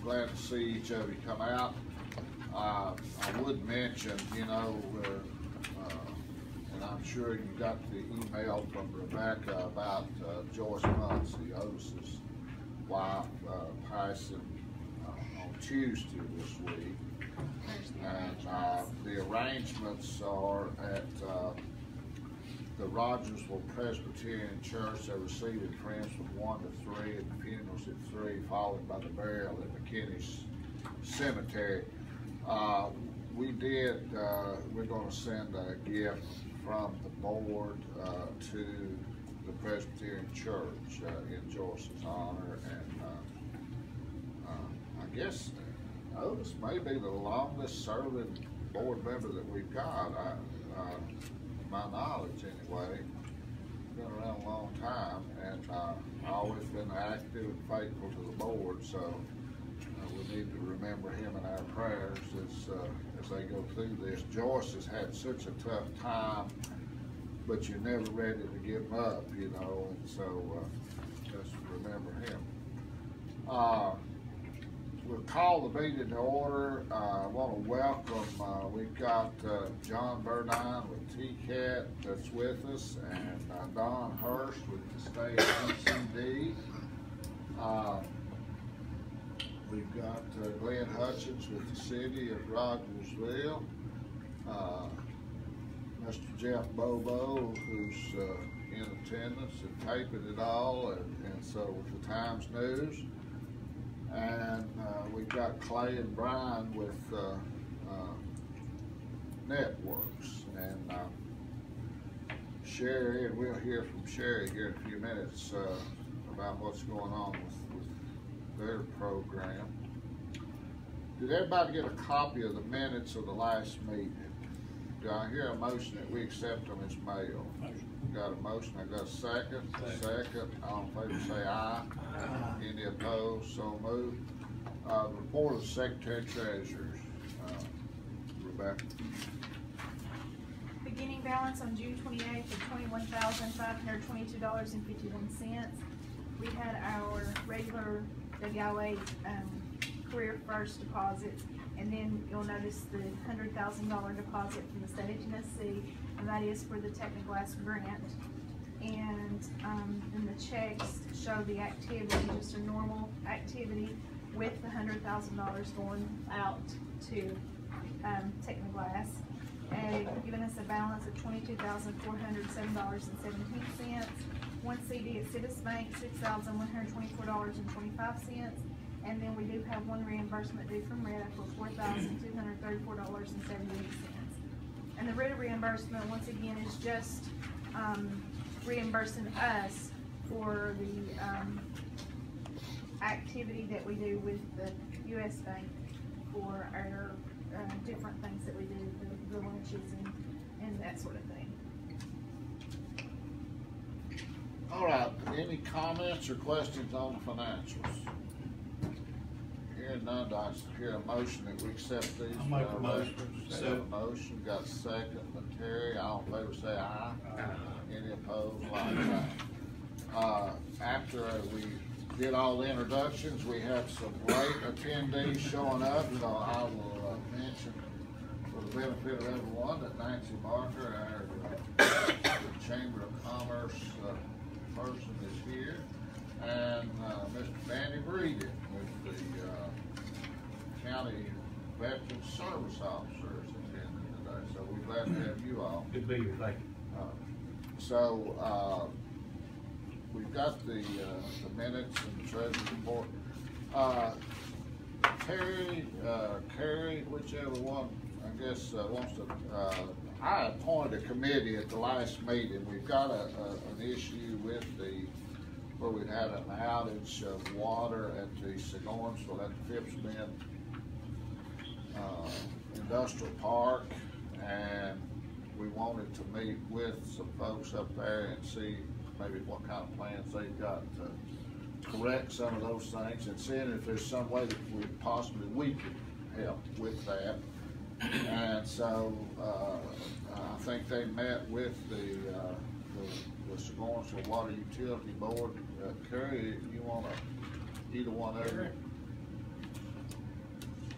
glad to see each of you come out. I would mention, you know, and I'm sure you got the email from Rebecca about Joyce Muncie, Otis's wife, passing on Tuesday this week. And the arrangements are at the Rogersville Presbyterian Church. They're receiving friends from 1 to 3, and the funeral's at 3, followed by the burial at McKinney Cemetery. We're going to send a gift from the board to the Presbyterian Church in Joyce's honor, and I guess Otis may be the longest serving board member that we've got, my knowledge anyway. Been around a long time, and always been active and faithful to the board, so we need to remember him in our prayers as they go through this. Joyce has had such a tough time, but you're never ready to give him up, you know, and so just remember him. We'll call the meeting to order. I want to welcome, we've got John Burdine with TCAT that's with us, and Don Hurst with the state MCD. We've got Glenn Hutchins with the city of Rogersville. Mr. Jeff Bobo, who's in attendance and taping it all, and so with the Times News. And we've got Clay and Brian with Networks, and Sherry, and we'll hear from Sherry here in a few minutes about what's going on with their program. Did everybody get a copy of the minutes of the last meeting? Do I hear a motion that we accept them as mail? Got a motion, I got a second. Second. All in favor say aye. Any opposed? So moved. Report of the Secretary Treasurers. Rebecca. Beginning balance on June 28th of $21,522.51. We had our regular WIA career first deposits, and then you'll notice the $100,000 deposit from the state of Tennessee, and that is for the Technoglass grant. And then the checks show the activity, just a normal activity, with the $100,000 going out to Technoglass, and giving us a balance of $22,407.17. One CD at Citizens Bank, $6,124.25. And then we do have one reimbursement due from RETA for $4,234.78. And the RETA reimbursement, once again, is just reimbursing us for the activity that we do with the U.S. Bank for our different things that we do, the lunches and that sort of thing. All right, any comments or questions on the financials? Hearing none, I hear a motion that we accept these. I'll make a motion. Have a motion, got a second, but Terry, all in favor say aye. Any opposed, like that. After we did all the introductions, we have some late attendees showing up, so I will mention for the benefit of everyone that Nancy Barker, our Chamber of Commerce person, is here, and Mr. Danny Breeden with the County Veteran Service Officer is attending today, so we're glad to have you all. Good to be here, thank you. We've got the minutes and the treasurer's report. Carrie, whichever one, I guess, wants to, I appointed a committee at the last meeting. We've got an issue with where we had an outage of water at the Sigornsville at the Phipps Bend Industrial Park, and we wanted to meet with some folks up there and see maybe what kind of plans they've got to correct some of those things, and seeing if there's some way that we could help with that. And so I think they met with the Sigornsville Water Utility Board. Kerry, you want to, either one of you?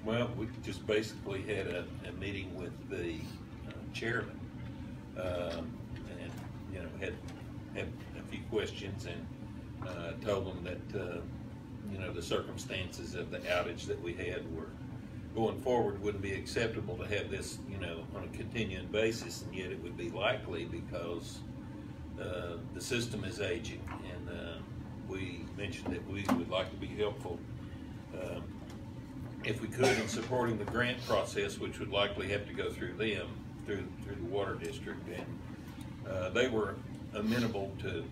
Well, we just basically had a meeting with the chairman, and, you know, had a few questions, and told them that, you know, the circumstances of the outage that we had were, going forward, wouldn't be acceptable to have this, you know, on a continuing basis, and yet it would be likely because the system is aging, and we mentioned that we would like to be helpful if we could in supporting the grant process, which would likely have to go through them, through the water district, and they were amenable to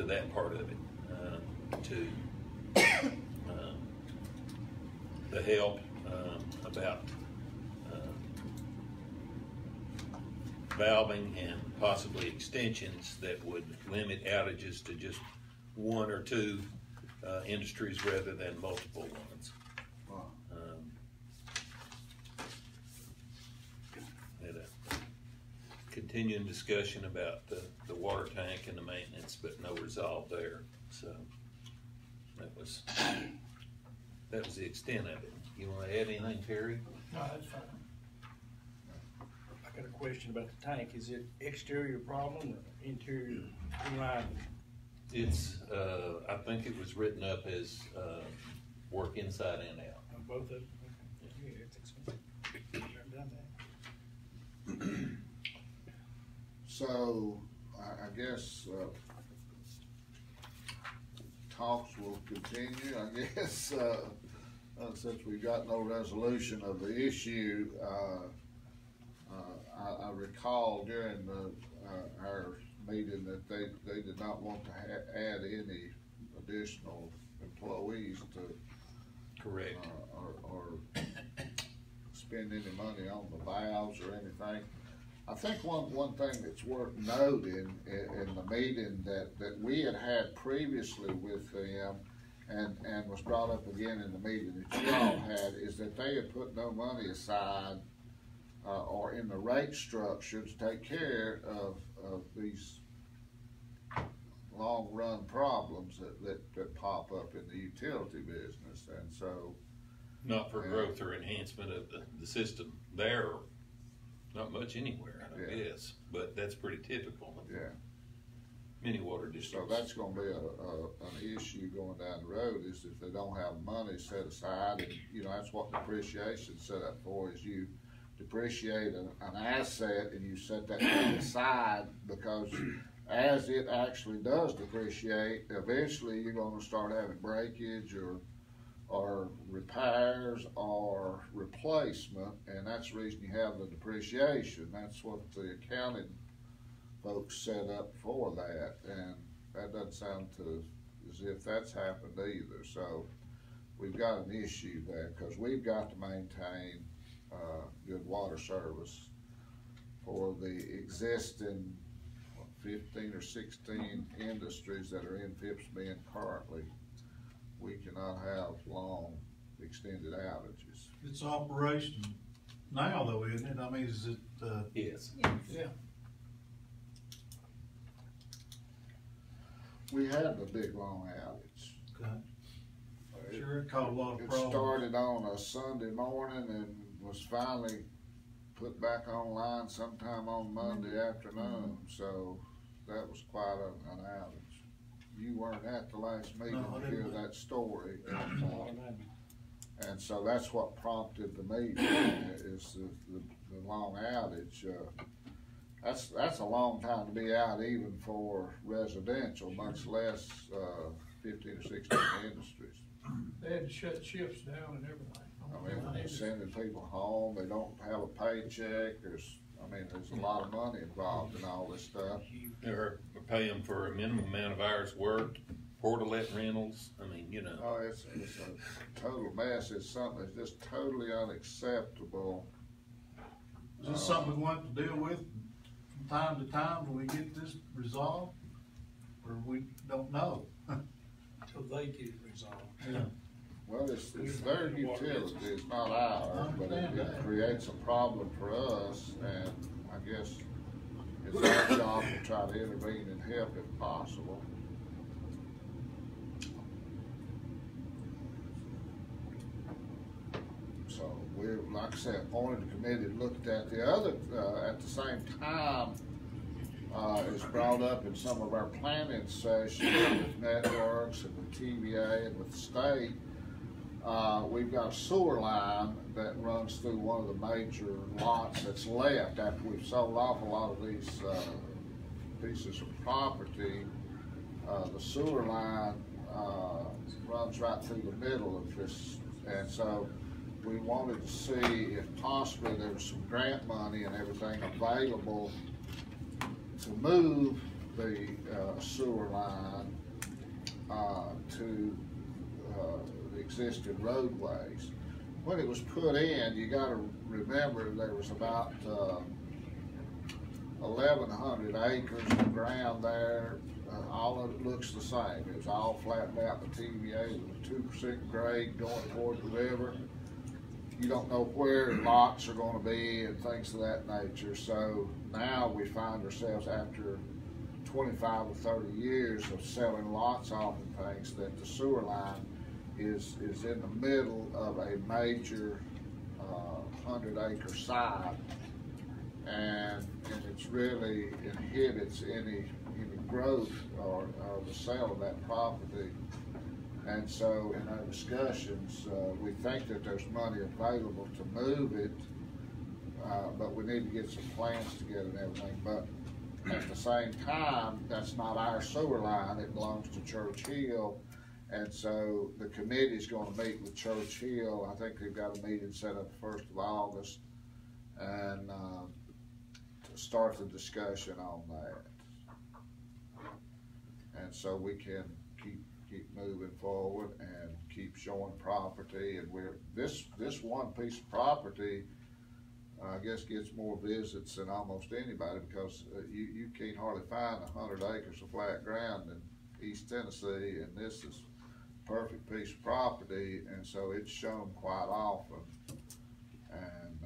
that part of it, to the help about valving and possibly extensions that would limit outages to just one or two industries rather than multiple ones. Had a continuing discussion about the water tank and the maintenance, but no resolve there. So that was the extent of it. You want to add anything, Terry? No, that's fine. I got a question about the tank. Is it exterior problem or interior line? It's, I think it was written up as work inside and out. Both of them? Okay. Yeah, I think so. I've done that. So, I guess, talks will continue, I guess, since we got no resolution of the issue. I recall during our meeting that they did not want to add any additional employees to, Correct. or spend any money on the valves or anything. I think one thing that's worth noting in the meeting that we had previously with them and was brought up again in the meeting that you all had is that they had put no money aside or in the rate structure to take care of these long run problems that pop up in the utility business. And so not for growth or enhancement of the system there, not much anywhere, I guess, but that's pretty typical. Yeah. Many water districts. So that's gonna be an issue going down the road, is if they don't have money set aside, and you know, that's what depreciation's set up for, is you depreciate an asset and you set that money aside, because as it actually does depreciate, eventually you're gonna start having breakage or repairs or replacement, and that's the reason you have the depreciation. That's what the accounting folks set up for that, and that doesn't sound as if that's happened either. So we've got an issue there, because we've got to maintain good water service for the existing 15 or 16 industries that are in Phipps Bend currently. We cannot have long extended outages. It's operation now though, isn't it? I mean, is it, Yes. Yeah. We had the big long outage. okay. Sure, it caused a lot of It problems. started on a Sunday morning and was finally put back online sometime on Monday afternoon. So that was quite an outage. You weren't at the last meeting No, I to hear didn't. that story. Oh, And so that's what prompted the meeting, is the long outage. That's a long time to be out, even for residential, much less 15 or 16 industries. They had to shut shifts down and everything. I mean, they're sending people home, they don't have a paycheck, there's a lot of money involved in all this stuff. Or pay them for a minimum amount of hours worked, portalet rentals. I mean, you know. Oh, it's a total mess. It's something that's just totally unacceptable. Is this something we want to deal with from time to time when we get this resolved? Or we don't know? Until they get it resolved. Yeah. Well, it's their utility, it's not ours, but it creates a problem for us, and I guess it's our job to try to intervene and help if possible. So, like I said, appointed a committee to look at the other, at the same time, it's brought up in some of our planning sessions with networks and with TVA and with the state. We've got a sewer line that runs through one of the major lots that's left after we've sold off a lot of these pieces of property. The sewer line runs right through the middle of this, and so we wanted to see if possibly there was some grant money and everything available to move the sewer line to the existing roadways. When it was put in, you got to remember there was about 1,100 acres of ground there. All of it looks the same. It was all flattened out with TVA with a 2% grade going toward the river. You don't know where lots are going to be and things of that nature. So now we find ourselves after 25 or 30 years of selling lots off and things that the sewer line is in the middle of a major 100-acre site, and it's really inhibits any growth or the sale of that property. And so in our discussions, we think that there's money available to move it, but we need to get some plans together and everything. But at the same time, that's not our sewer line, it belongs to Church Hill. And so the committee's gonna meet with Church Hill. I think they've got a meeting set up the 1st of August, and to start the discussion on that. And so we can keep moving forward and keep showing property, and this one piece of property, I guess, gets more visits than almost anybody, because you can't hardly find 100 acres of flat ground in East Tennessee, and this is a perfect piece of property, and so it's shown quite often, and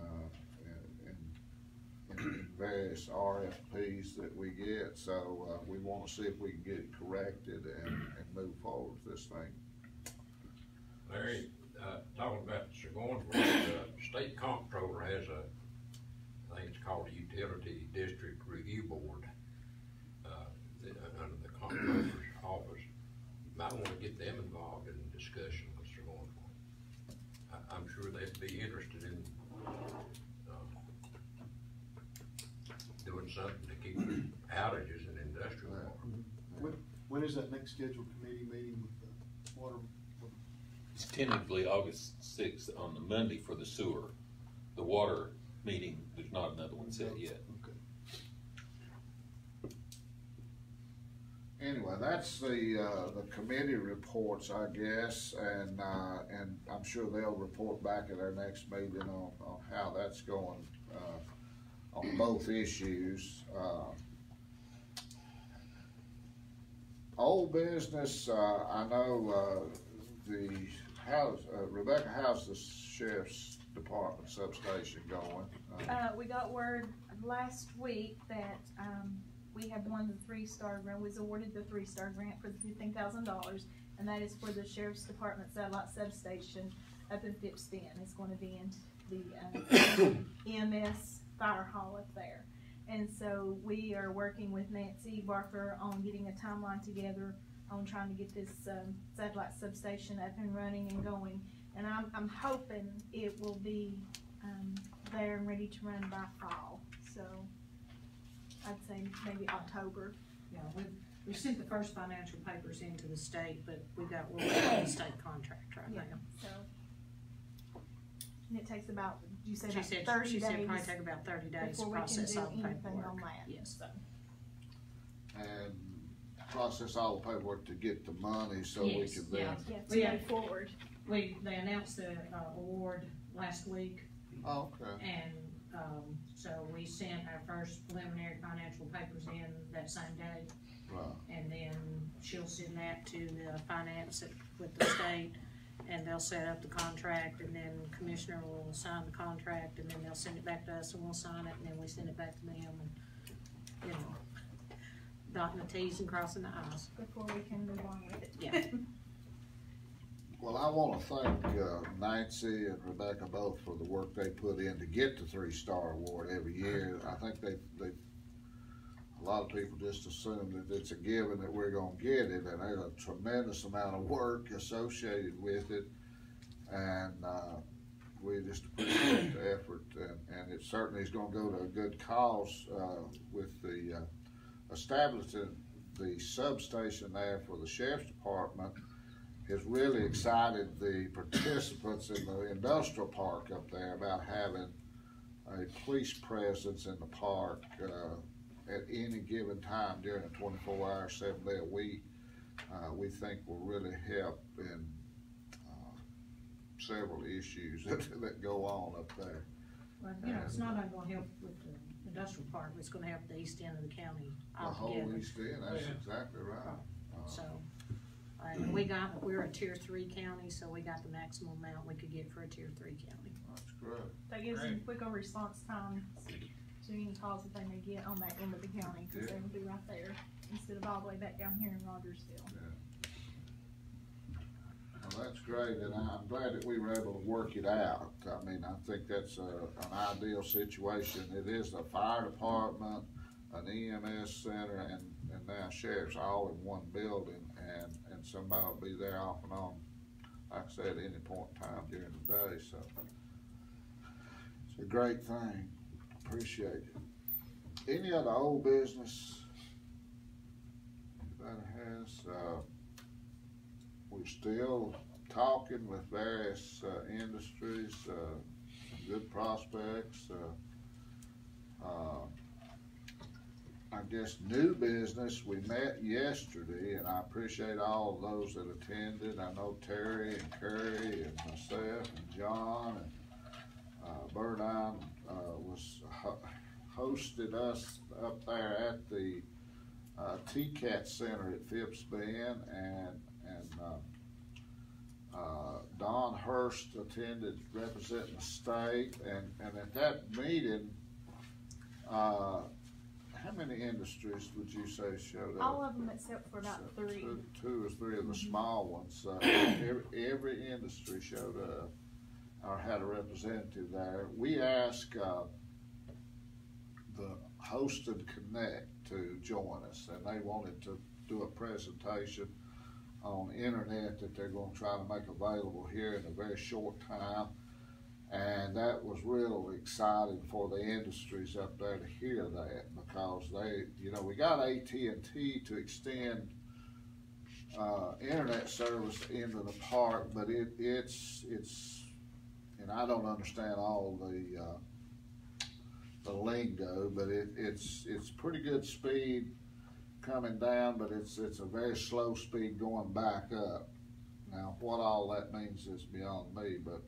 in various RFPs that we get. So we want to see if we can get it corrected and move forward with this thing. Larry, talking about Sigourn's, the state comptroller has I think it's called a utility district review board under the comptroller's office. Might want to get them involved in the discussion with Sigourn's. I'm sure they'd be interested in doing something to keep outages in industrial water. When is that next scheduled committee meeting with the water? It's tentatively August 6th on the Monday for the sewer. The water meeting, there's not another one set yet. Okay. Anyway, that's the committee reports, I guess, and I'm sure they'll report back at our next meeting on how that's going on both issues. Old business, I know Rebecca, how's the sheriff's department substation going? We got word last week that we have won the 3-star grant. We was awarded the 3-star grant for the $15,000, and that is for the sheriff's department satellite substation up in Phipps Bend. It's going to be in the EMS fire hall up there. And so we are working with Nancy Barker on getting a timeline together on trying to get this satellite substation up and running and going. And I'm hoping it will be there and ready to run by fall. So I'd say maybe October. Yeah, we've sent the first financial papers into the state, but we're working on the state contract right now. So, and it takes about, you said She about said 30 she days. said probably take about 30 days to process all the paperwork. On that. Yes. So. And process all the paperwork to get the money so we Yes, can then. Yeah, to move forward. They announced the award last week, Oh, okay. and so we sent our first preliminary financial papers in that same day, Right. and then she'll send that to the finance with the state, and they'll set up the contract, and then commissioner will sign the contract, and then they'll send it back to us, and we'll sign it, and then we send it back to them, and, dotting the T's and crossing the I's. Before we can move on with it. Yeah. Well, I wanna thank, Nancy and Rebecca both for the work they put in to get the 3-star award every year. I think a lot of people just assume that it's a given that we're gonna get it, and there's a tremendous amount of work associated with it. And, we just appreciate the effort, and it certainly is gonna go to a good cause, with the, establishing the substation there for the sheriff's department has really excited the participants in the industrial park up there about having a police presence in the park, at any given time during a 24-hour, 7-day a week. We think will really help in several issues that go on up there. Well, you know, it's not only gonna help with the industrial park, it's gonna help the east end of the county The whole altogether. East End, that's exactly right. So, and we're a tier 3 county, so we got the maximum amount we could get for a tier 3 county. That's great. That gives them quicker response time to any calls that they may get on that end of the county, cause they will be right there, instead of all the way back down here in Rogersville. Well, that's great, and I'm glad that we were able to work it out. I mean, I think that's an ideal situation. It is the fire department, an EMS center, and now sheriff's all in one building, and somebody will be there off and on, like I said, at any point in time during the day, so. It's a great thing, appreciate it. Any other old business anybody has? We're still talking with various industries, some good prospects. I guess new business, we met yesterday, and I appreciate all of those that attended. I know Terry and Curry and myself and John and Burdine hosted us up there at the TCAT Center at Phipps Bend, and Don Hurst attended representing the state, and at that meeting, how many industries would you say showed up? All of them except for about 3. Two or three of the small ones. Every industry showed up or had a representative there. We asked the hosted Connect to join us, and they wanted to do a presentation on the internet that they're going to try to make available here in a very short time. And that was real exciting for the industries up there to hear that, because they, you know, we got AT&T to extend internet service into the park, but it's, and I don't understand all the lingo, but it's pretty good speed coming down, but it's a very slow speed going back up. Now, what all that means is beyond me, but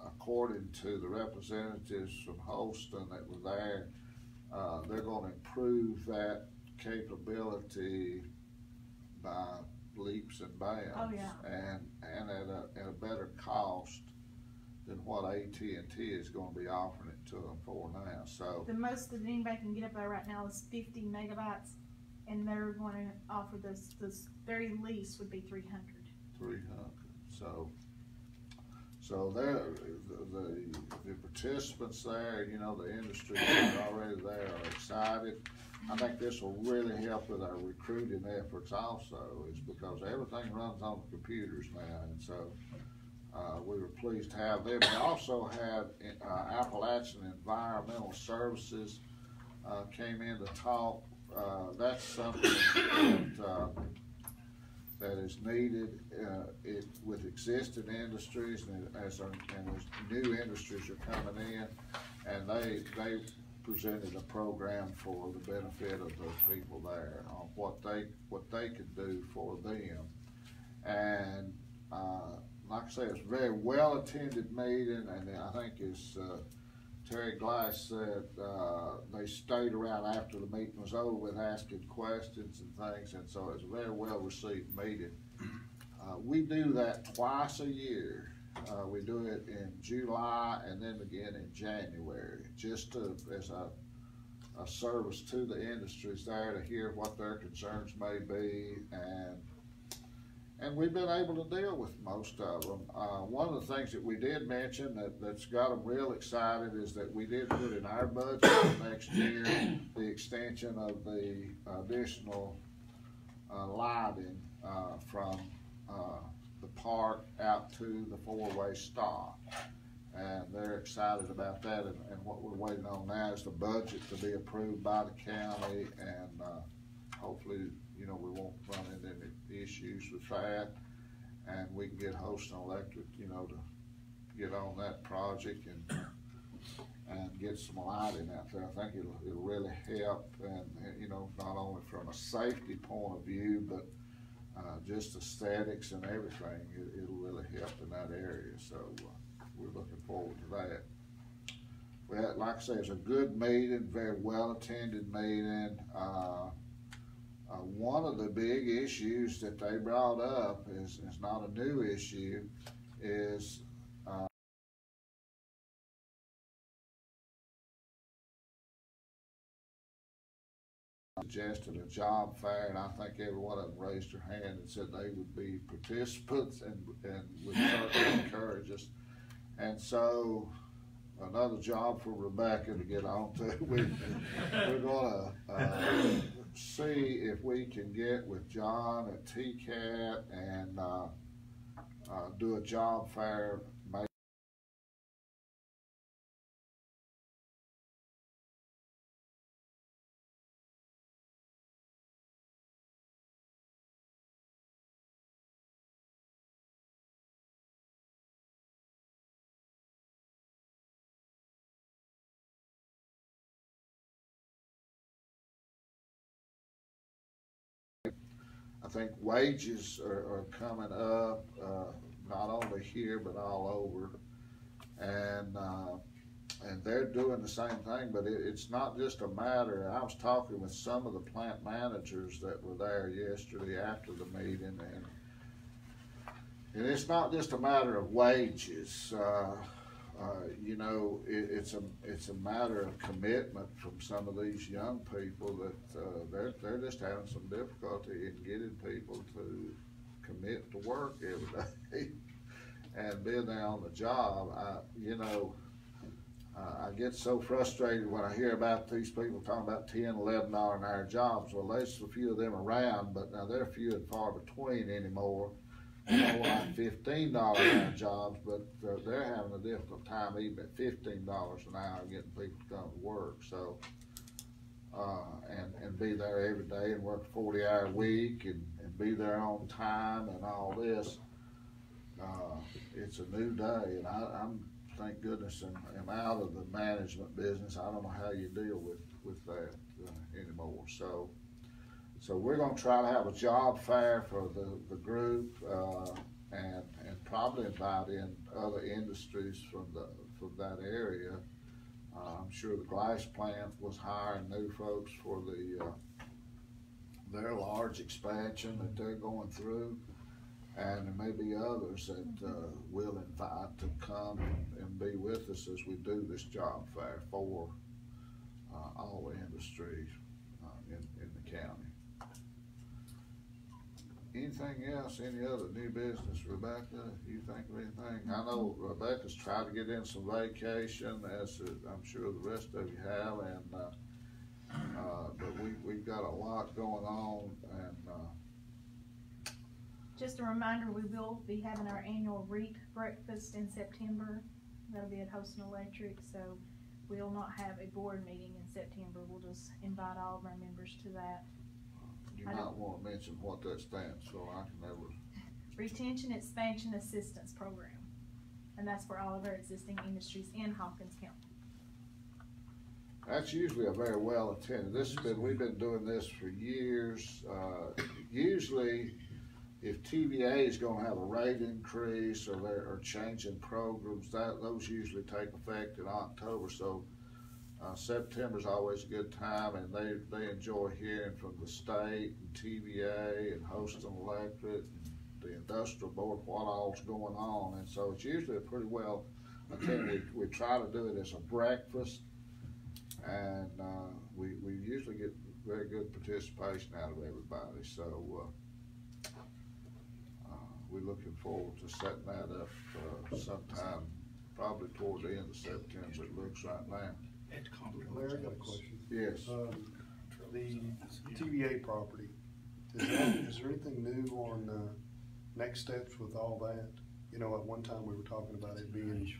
according to the representatives from Holston that were there, they're going to improve that capability by leaps and bounds. Oh, yeah. And at a better cost than what AT&T is going to be offering it to them for now. So The most that anybody can get up there right now is 50 megabytes, and they're going to offer this very least would be 300. 300. So there, the participants there, you know, the industry that are already there are excited. I think this will really help with our recruiting efforts also, is because everything runs on the computers now, and so we were pleased to have them. We also had Appalachian Environmental Services came in to talk. That's something that is needed with existing industries, and as new industries are coming in, and they presented a program for the benefit of those people there on what they could do for them. And like I say, it's a very well attended meeting, and I think as Terry Glass said, they stayed around after the meeting was over with asking questions and things, and so it's a very well received meeting. We do that twice a year. We do it in July and then again in January, just as a service to the industries there to hear what their concerns may be, and we've been able to deal with most of them. One of the things that we did mention that's got them real excited is that we did put in our budget for next year the extension of the additional lighting from the park out to the four-way stop. And they're excited about that, and what we're waiting on now is the budget to be approved by the county, and hopefully, you know, we won't run into any issues with that, and we can get Houston Electric, you know, to get on that project and get some lighting out there. I think it'll really help, and you know, not only from a safety point of view, but just aesthetics and everything. It'll really help in that area. So we're looking forward to that. Well, like I say, it's a good meeting, very well attended meeting. One of the big issues that they brought up is not a new issue, is suggested a job fair, and I think every one of them raised their hand and said they would be participants and would certainly encourage us. And so, another job for Rebecca to get on to. We're gonna see if we can get with John at TCAT and do a job fair. I think wages are coming up, not only here but all over, and they're doing the same thing. But it's not just a matter. I was talking with some of the plant managers that were there yesterday after the meeting, and it's not just a matter of wages. You know, it's a matter of commitment from some of these young people that they're just having some difficulty in getting people to commit to work every day and being there on the job. You know, I get so frustrated when I hear about these people talking about $10, $11 an hour jobs. Well, there's a few of them around, but now they're few and far between anymore. More like $15 an hour jobs, but they're having a difficult time even at $15 an hour getting people to come to work. So, and be there every day and work a 40-hour week and be there on time and all this. It's a new day, and I'm thank goodness I'm out of the management business. I don't know how you deal with that anymore. So we're going to try to have a job fair for the group, and probably invite in other industries from that area. I'm sure the glass plant was hiring new folks for their large expansion that they're going through, and there may be others that we'll invite to come and be with us as we do this job fair for all industries in the county. Anything else? Any other new business, Rebecca? You think of anything? I know Rebecca's tried to get in some vacation, as I'm sure the rest of you have, and but we've got a lot going on. And just a reminder, we will be having our annual REAP breakfast in September. That'll be at Houston Electric, so we'll not have a board meeting in September. We'll just invite all of our members to that. You might want to mention what that stands for. I can never. Retention Expansion Assistance Program, and that's for all of our existing industries in Hawkins County. That's usually a very well attended. We've been doing this for years. Usually, if TVA is going to have a rate increase or they're changing programs, those usually take effect in October. So. September's always a good time, and they enjoy hearing from the state and TVA and Houston Electric and the industrial board what all's going on, and so it's usually a pretty well attended. We try to do it as a breakfast, and we usually get very good participation out of everybody. So we're looking forward to setting that up, sometime, probably toward the end of September, it looks right now. Larry, I got a question. Yes. The TVA property, is there anything new on, next steps with all that? You know, at one time we were talking about it being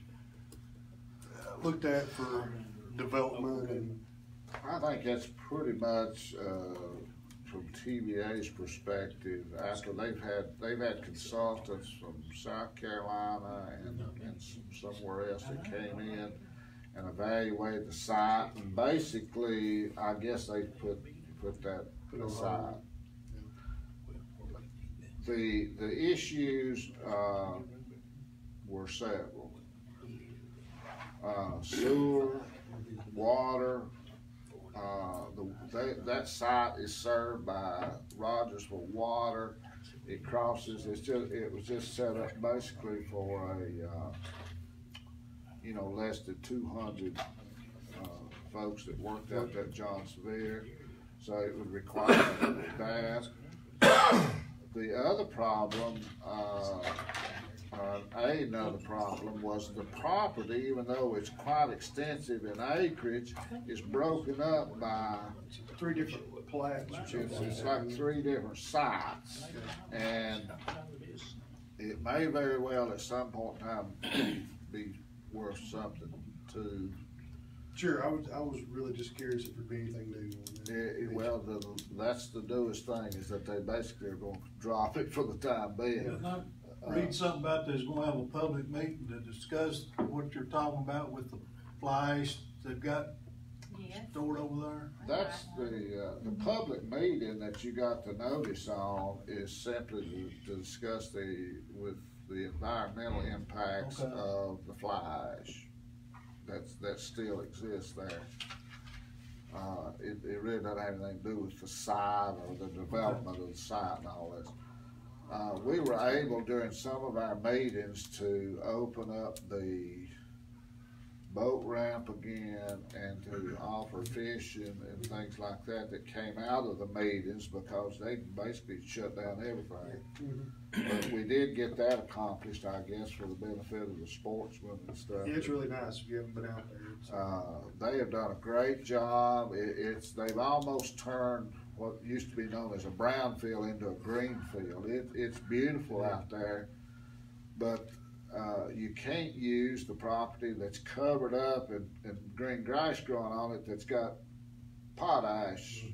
looked at for development and. I think that's pretty much, from TVA's perspective, after they've had consultants from South Carolina and somewhere else that came in and evaluated the site, and basically, I guess they put that aside. The issues, were several. Sewer, water, that site is served by Rogersville Water. It crosses, it was just set up basically for a, less than 200, folks that worked out at John Sevier. So it would require that. The other problem, another problem was the property, even though it's quite extensive in acreage, is broken up by 3 different plats. it's like 3 different sites, and it may very well at some point in time be worth something to. Sure, I was really just curious if there'd be anything new on that. That's the newest thing, is that they basically are going to drop it for the time being. Read something about there's gonna have a public meeting to discuss what you're talking about with the flies they've got stored over there. That's the public meeting that you got the notice on is simply to discuss the environmental impacts of the fly ash that still exists there. It really doesn't have anything to do with the site or the development of the site and all this. We were able during some of our meetings to open up the boat ramp again and to offer fishing and things like that came out of the meetings, because they basically shut down everything. But we did get that accomplished, I guess, for the benefit of the sportsmen and stuff. Yeah, it's really nice if you haven't been out there. They have done a great job. They've almost turned what used to be known as a brown field into a green field. It's beautiful out there, but you can't use the property that's covered up and green grass growing on it that's got potash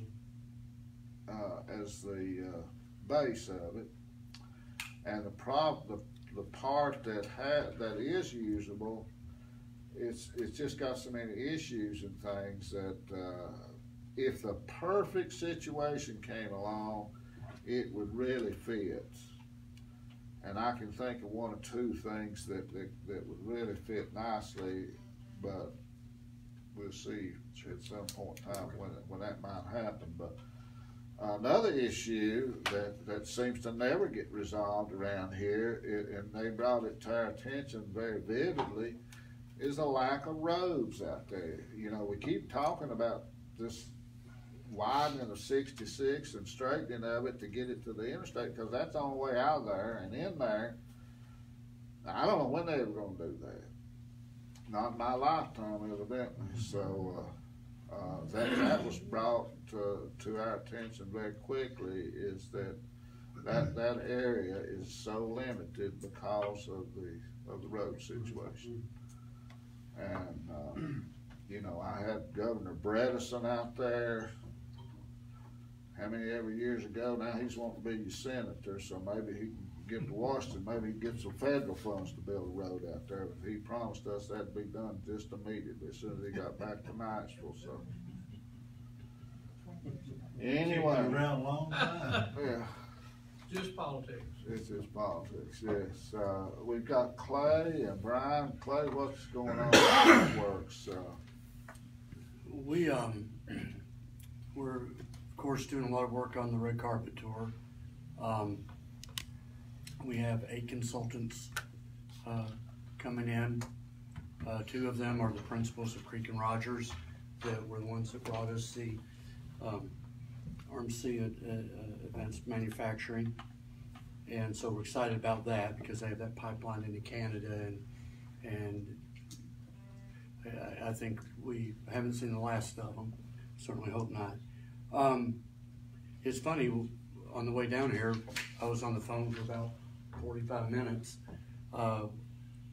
as the base of it. And the part that is usable, it's just got so many issues and things that if the perfect situation came along, it would really fit. And I can think of 1 or 2 things that would really fit nicely, but we'll see at some point in time when that might happen. But another issue that seems to never get resolved around here, and they brought it to our attention very vividly, is the lack of roads out there. We keep talking about this widening of 66 and straightening of it to get it to the interstate, because that's the only way out of there and in there. I don't know when they were going to do that. Not in my lifetime, evidently. So that was brought to our attention very quickly, is that area is so limited because of the road situation. And I had Governor Bredesen out there how many ever years ago. Now he's wanting to be your senator, so maybe he can give to Washington, maybe he can get some federal funds to build a road out there. But he promised us that'd be done just immediately as soon as he got back to Nashville. So anyway, Around a long time. yeah, Just politics. it's just politics. Yes, we've got Clay and Brian. Clay, what's going on with the works? We're of course doing a lot of work on the red carpet tour. We have 8 consultants coming in. 2 of them are the principals of Creek and Rogers, that were the ones that brought us the RMC Advanced Manufacturing. And so we're excited about that because they have that pipeline into Canada, and I think we haven't seen the last of them. Certainly hope not. It's funny, on the way down here, I was on the phone for about 45 minutes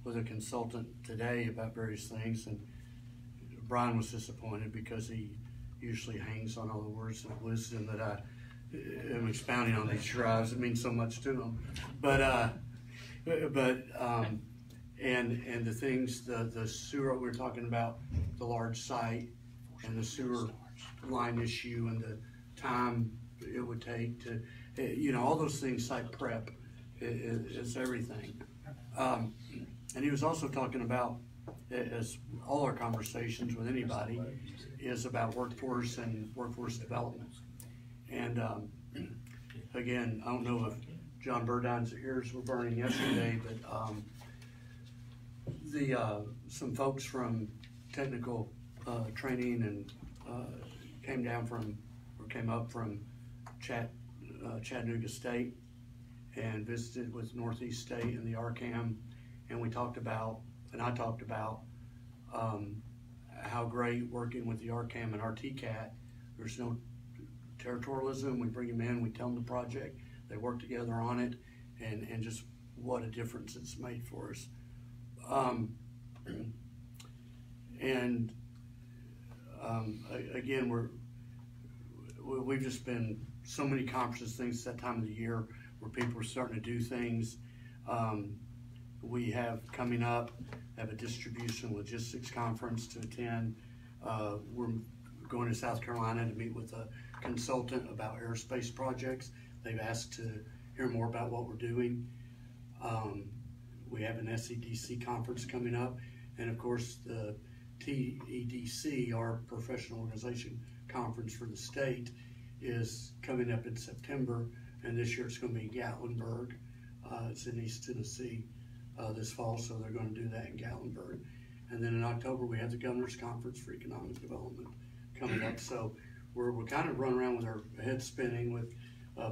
with a consultant today about various things, and Brian was disappointed because he usually hangs on all the words of wisdom that I am expounding on these drives. It means so much to him. And the things, the sewer, we were talking about the large site and the sewer line issue and the time it would take to, all those things, site prep is everything. And he was also talking about, as all our conversations with anybody is about workforce and workforce development. And again, I don't know if John Burdine's ears were burning yesterday, but some folks from technical training and came up from Chattanooga State and visited with Northeast State and the RCAM, and I talked about how great working with the RCAM and our TCAT. There's no territorialism. We bring them in, we tell them the project, they work together on it, and just what a difference it's made for us. Again, we've just been so many conferences, things that time of the year where people are starting to do things. We have coming up, have a distribution logistics conference to attend. We're going to South Carolina to meet with a consultant about aerospace projects. They've asked to hear more about what we're doing. We have an SEDC conference coming up, and of course the TEDC, our professional organization conference for the state, is coming up in September, and this year it's going to be in Gatlinburg. It's in East Tennessee this fall, so they're going to do that in Gatlinburg. And then in October we have the Governor's Conference for Economic Development coming up. So we're kind of running around with our heads spinning with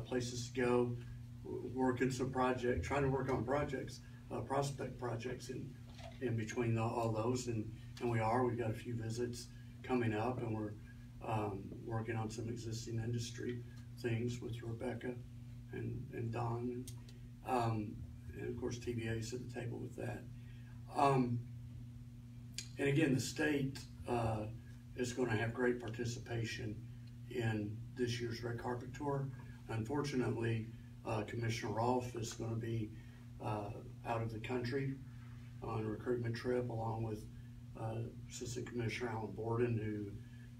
places to go, working some projects, trying to work on projects, prospect projects in between all those, and we've got a few visits coming up, and we're working on some existing industry things with Rebecca and Don, and of course TBA's at the table with that. And again, the state is going to have great participation in this year's Red Carpet Tour. Unfortunately, Commissioner Rolfe is going to be out of the country on a recruitment trip, along with Assistant Commissioner Alan Borden, who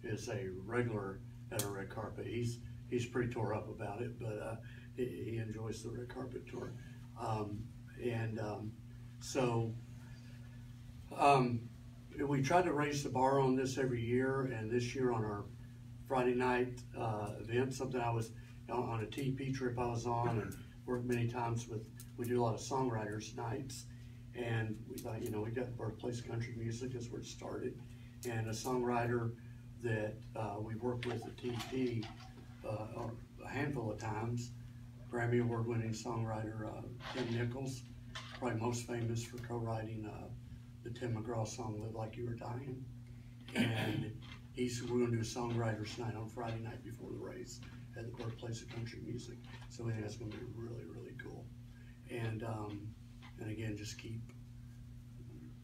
is a regular at a Red Carpet. He's pretty tore up about it, but he enjoys the Red Carpet Tour. We try to raise the bar on this every year, and this year on our Friday night event, something I was on a TP trip I was on, and worked many times with, we do a lot of songwriters nights, and we thought, we got birthplace country music is where it started, and a songwriter that we've worked with at TP a handful of times, Grammy Award-winning songwriter Tim Nichols, probably most famous for co-writing the Tim McGraw song "Live Like You Were Dying," and we're going to do a songwriters night on Friday night before the race at the birthplace of country music. So I think that's going to be really, really cool. And again, just keep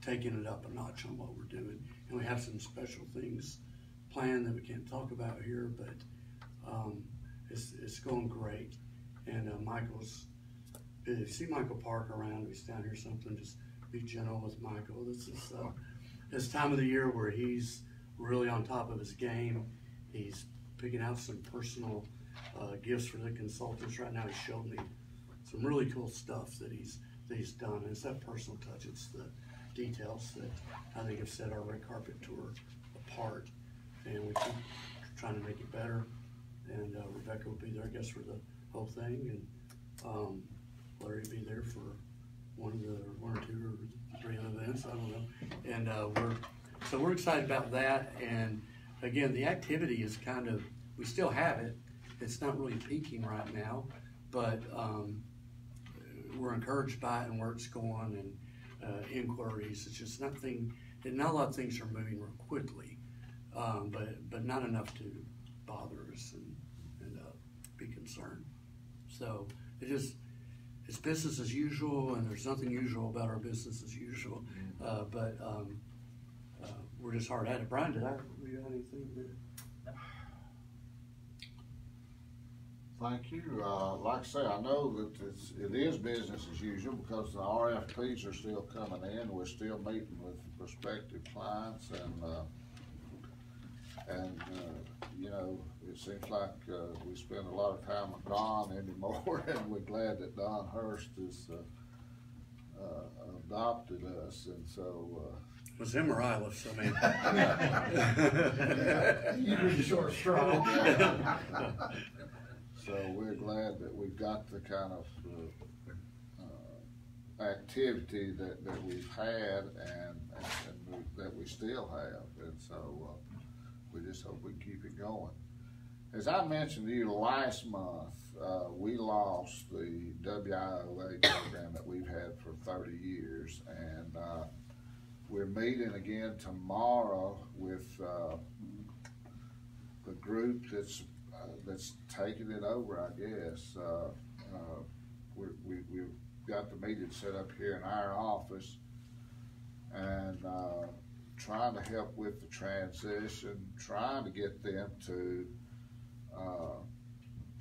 taking it up a notch on what we're doing. And we have some special things planned that we can't talk about here, but it's going great. And if you see Michael Park around, he's down here something, just be gentle with Michael. This is this time of the year where he's really on top of his game. He's picking out some personal gifts for the consultants right now. He showed me some really cool stuff that he's done. And it's that personal touch. It's the details that I think have set our Red Carpet Tour apart. And we keep trying to make it better. And Rebecca will be there, I guess, for the whole thing. And Larry will be there for one or two or three events, I don't know. And we're excited about that. And again, the activity is kind of, we still have it. It's not really peaking right now, but we're encouraged by it and where it's going and inquiries. It's just nothing, and not a lot of things are moving real quickly, but not enough to bother us and be concerned. So it's business as usual, and there's nothing usual about our business as usual. But we're just hard at it. Brian, did you have anything to? Thank you. Like I say, I know that it is business as usual because the RFPs are still coming in. We're still meeting with prospective clients, and you know, it seems like we spend a lot of time with Don anymore, and we're glad that Don Hurst has adopted us, and so. It was him or Alice, I mean. You were the short straw. So we're glad that we've got the kind of activity that we've had and that we still have, and so we just hope we keep it going. As I mentioned to you last month, we lost the WIOA program that we've had for 30 years, and we're meeting again tomorrow with the group that's taking it over, I guess. We've got the meeting set up here in our office, and trying to help with the transition, trying to get them to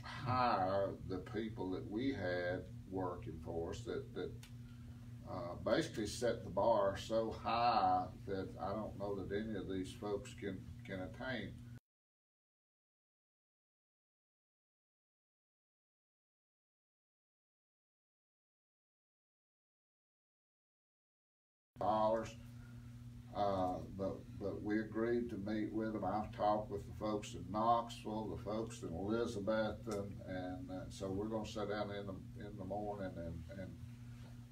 hire the people that we had working for us that basically set the bar so high that I don't know that any of these folks can attain. But we agreed to meet with them. I've talked with the folks in Knoxville, the folks in Elizabeth, and so we're going to sit down in the morning and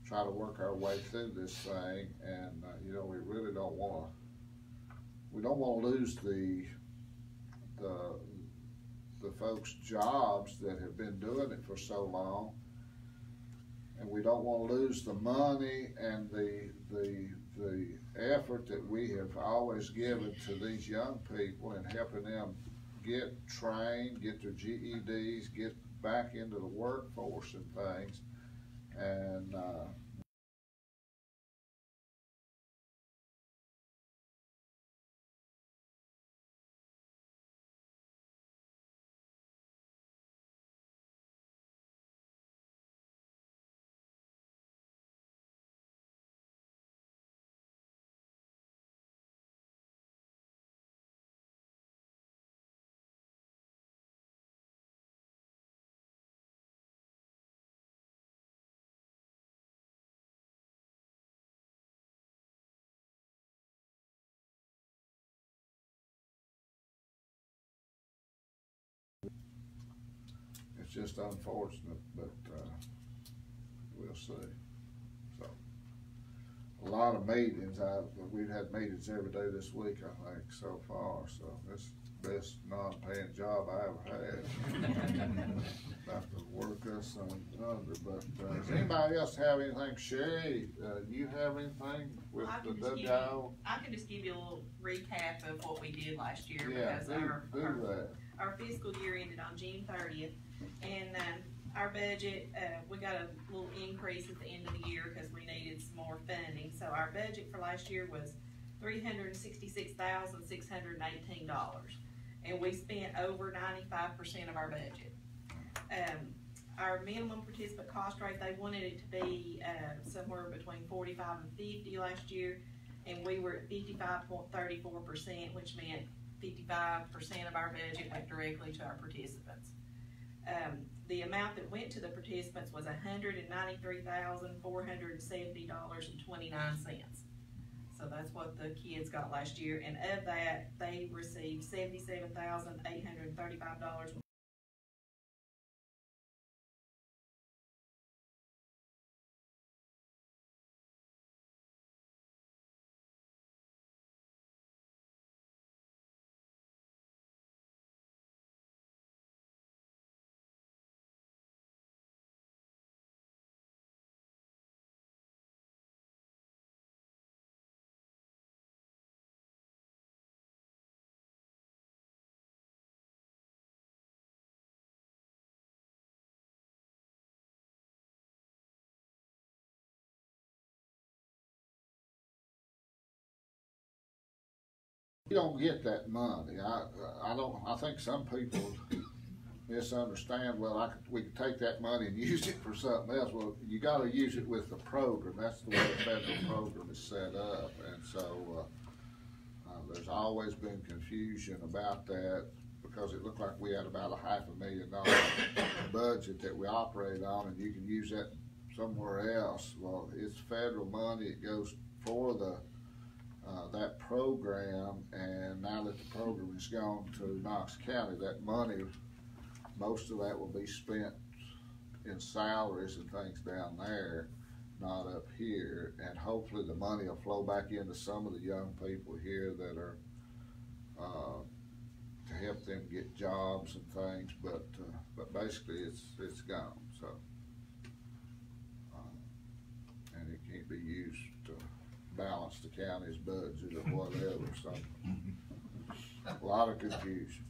try to work our way through this thing. And you know, we really don't want to lose the folks' jobs that have been doing it for so long. And we don't want to lose the money and the effort that we have always given to these young people and helping them get trained, get their GEDs, get back into the workforce and things. And it's just unfortunate, but we'll see. So a lot of meetings. We've had meetings every day this week, I think, so far. So this best non-paying job I ever had. Have to work us under. But does anybody else have anything? Sherry, you have anything with the WIO? I can just give you a little recap of what we did last year. Yeah, because our fiscal year ended on June 30th, and our budget, we got a little increase at the end of the year because we needed some more funding. So our budget for last year was $366,618, and we spent over 95% of our budget. Our minimum participant cost rate, they wanted it to be somewhere between 45 and 50 last year, and we were at 55.34%, which meant 55% of our budget went directly to our participants. The amount that went to the participants was $193,470.29. So that's what the kids got last year, and of that, they received $77,835 You don't get that money. I think some people misunderstand, well, we could take that money and use it for something else. Well, you gotta use it with the program. That's the way the federal program is set up. And so, there's always been confusion about that because it looked like we had about $500,000 budget that we operate on, and you can use that somewhere else. Well, it's federal money. It goes for that program, and now that the program has gone to Knox County, that money, most of that will be spent in salaries and things down there, not up here. And hopefully the money will flow back into some of the young people here that are to help them get jobs and things. But basically it's gone. So and it can't be used to balance the county's budget or whatever. So a lot of confusion.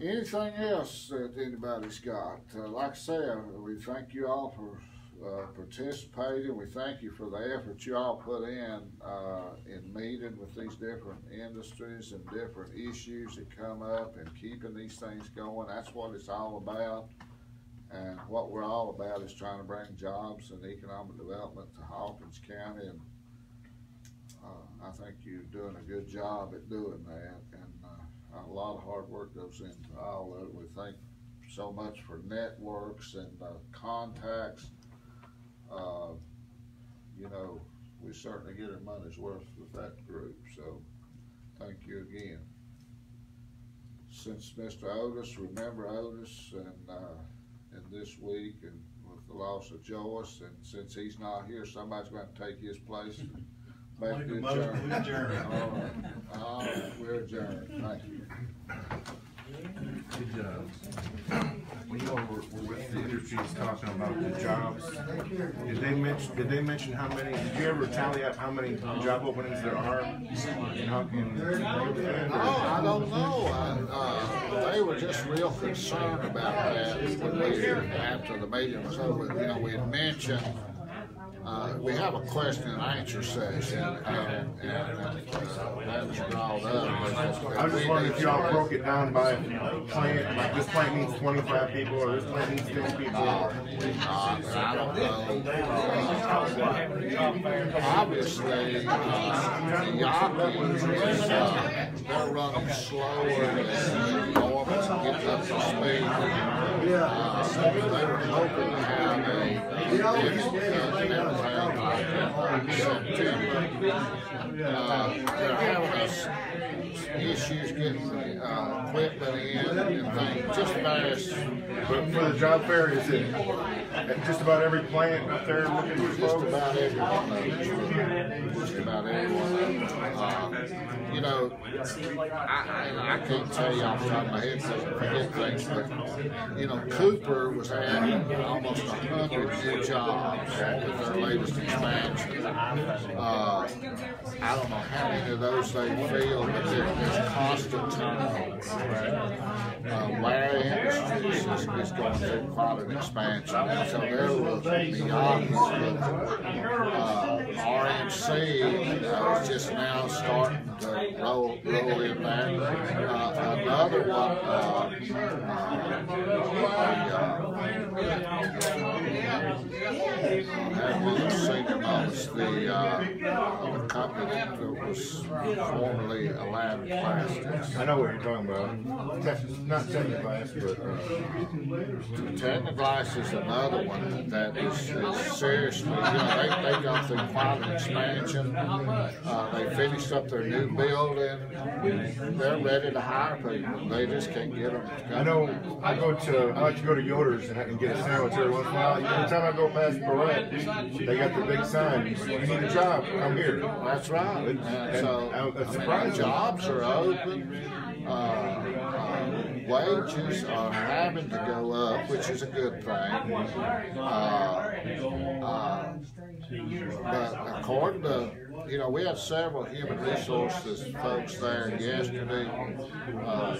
Anything else that anybody's got? Like I said, we thank you all for participating. We thank you for the effort you all put in meeting with these different industries and different issues that come up and keeping these things going. That's what it's all about. And what we're all about is trying to bring jobs and economic development to Hawkins County. And I think you're doing a good job at doing that. And a lot of hard work goes into all of it. We thank so much for networks and contacts. You know, we certainly get our money's worth with that group. So thank you again. Since Mr. Otis, remember Otis, and this week, and with the loss of Joyce, and since he's not here, somebody's going to take his place. Make a good adjourn. All right, we're adjourned. Thank you. Good job. When you all were with the industries talking about the jobs, did they mention how many? Did you ever tally up how many job openings there are in Hawkins? No, I don't know. They were just real concerned about that after the meeting was over. You know, we had mentioned. We have a question and answer session, and that was brought up. I was just wondering if y'all broke it down by plant, like this plant needs 25 people, or this plant needs 10 people. I don't know. Obviously, the Hawkins they're running slower than normal to get up to speed. They were hoping to have a they're having us issues getting equipment in and things, just various. But for the job fair, is it at just about every plant up there looking for folks? Just about every one of them. Just about every one of them. You know, I can't tell you off the top of my head because I forget things, but you know, Cooper was adding almost 100 new jobs with their latest expansion. I don't know how many of those they feel, but there's constant turnover. Larry Industries is going through quite an expansion, and so they're looking beyond RMC is just now starting to roll in there. Another one, the company that was formerly Aladdin Plastics. I know what you're talking about. Not Technoglass, but Technoglass is another one that is seriously, you know, they gone through quite an expansion. They finished up their new building. They're ready to hire people. They just can't get them. I know. I like to go to Yoder's and get a sandwich every once in a while. Every time I go past Barrett, they got the big sign. You need a job? Come here. That's right. So jobs are open. Wages are having to go up, which is a good thing. But according to you know, we had several human resources folks there yesterday.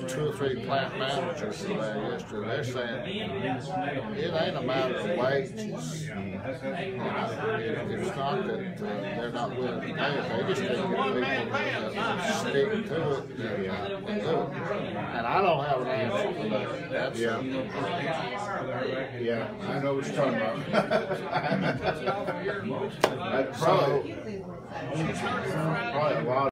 2 or 3 plant managers were there yesterday. They're saying it ain't a matter of wages. It's not that they're not willing to pay it. They just need to get people that stick to it and do it. And I don't have an answer for that. That's Yeah, I know what you're talking about. That's probably a lot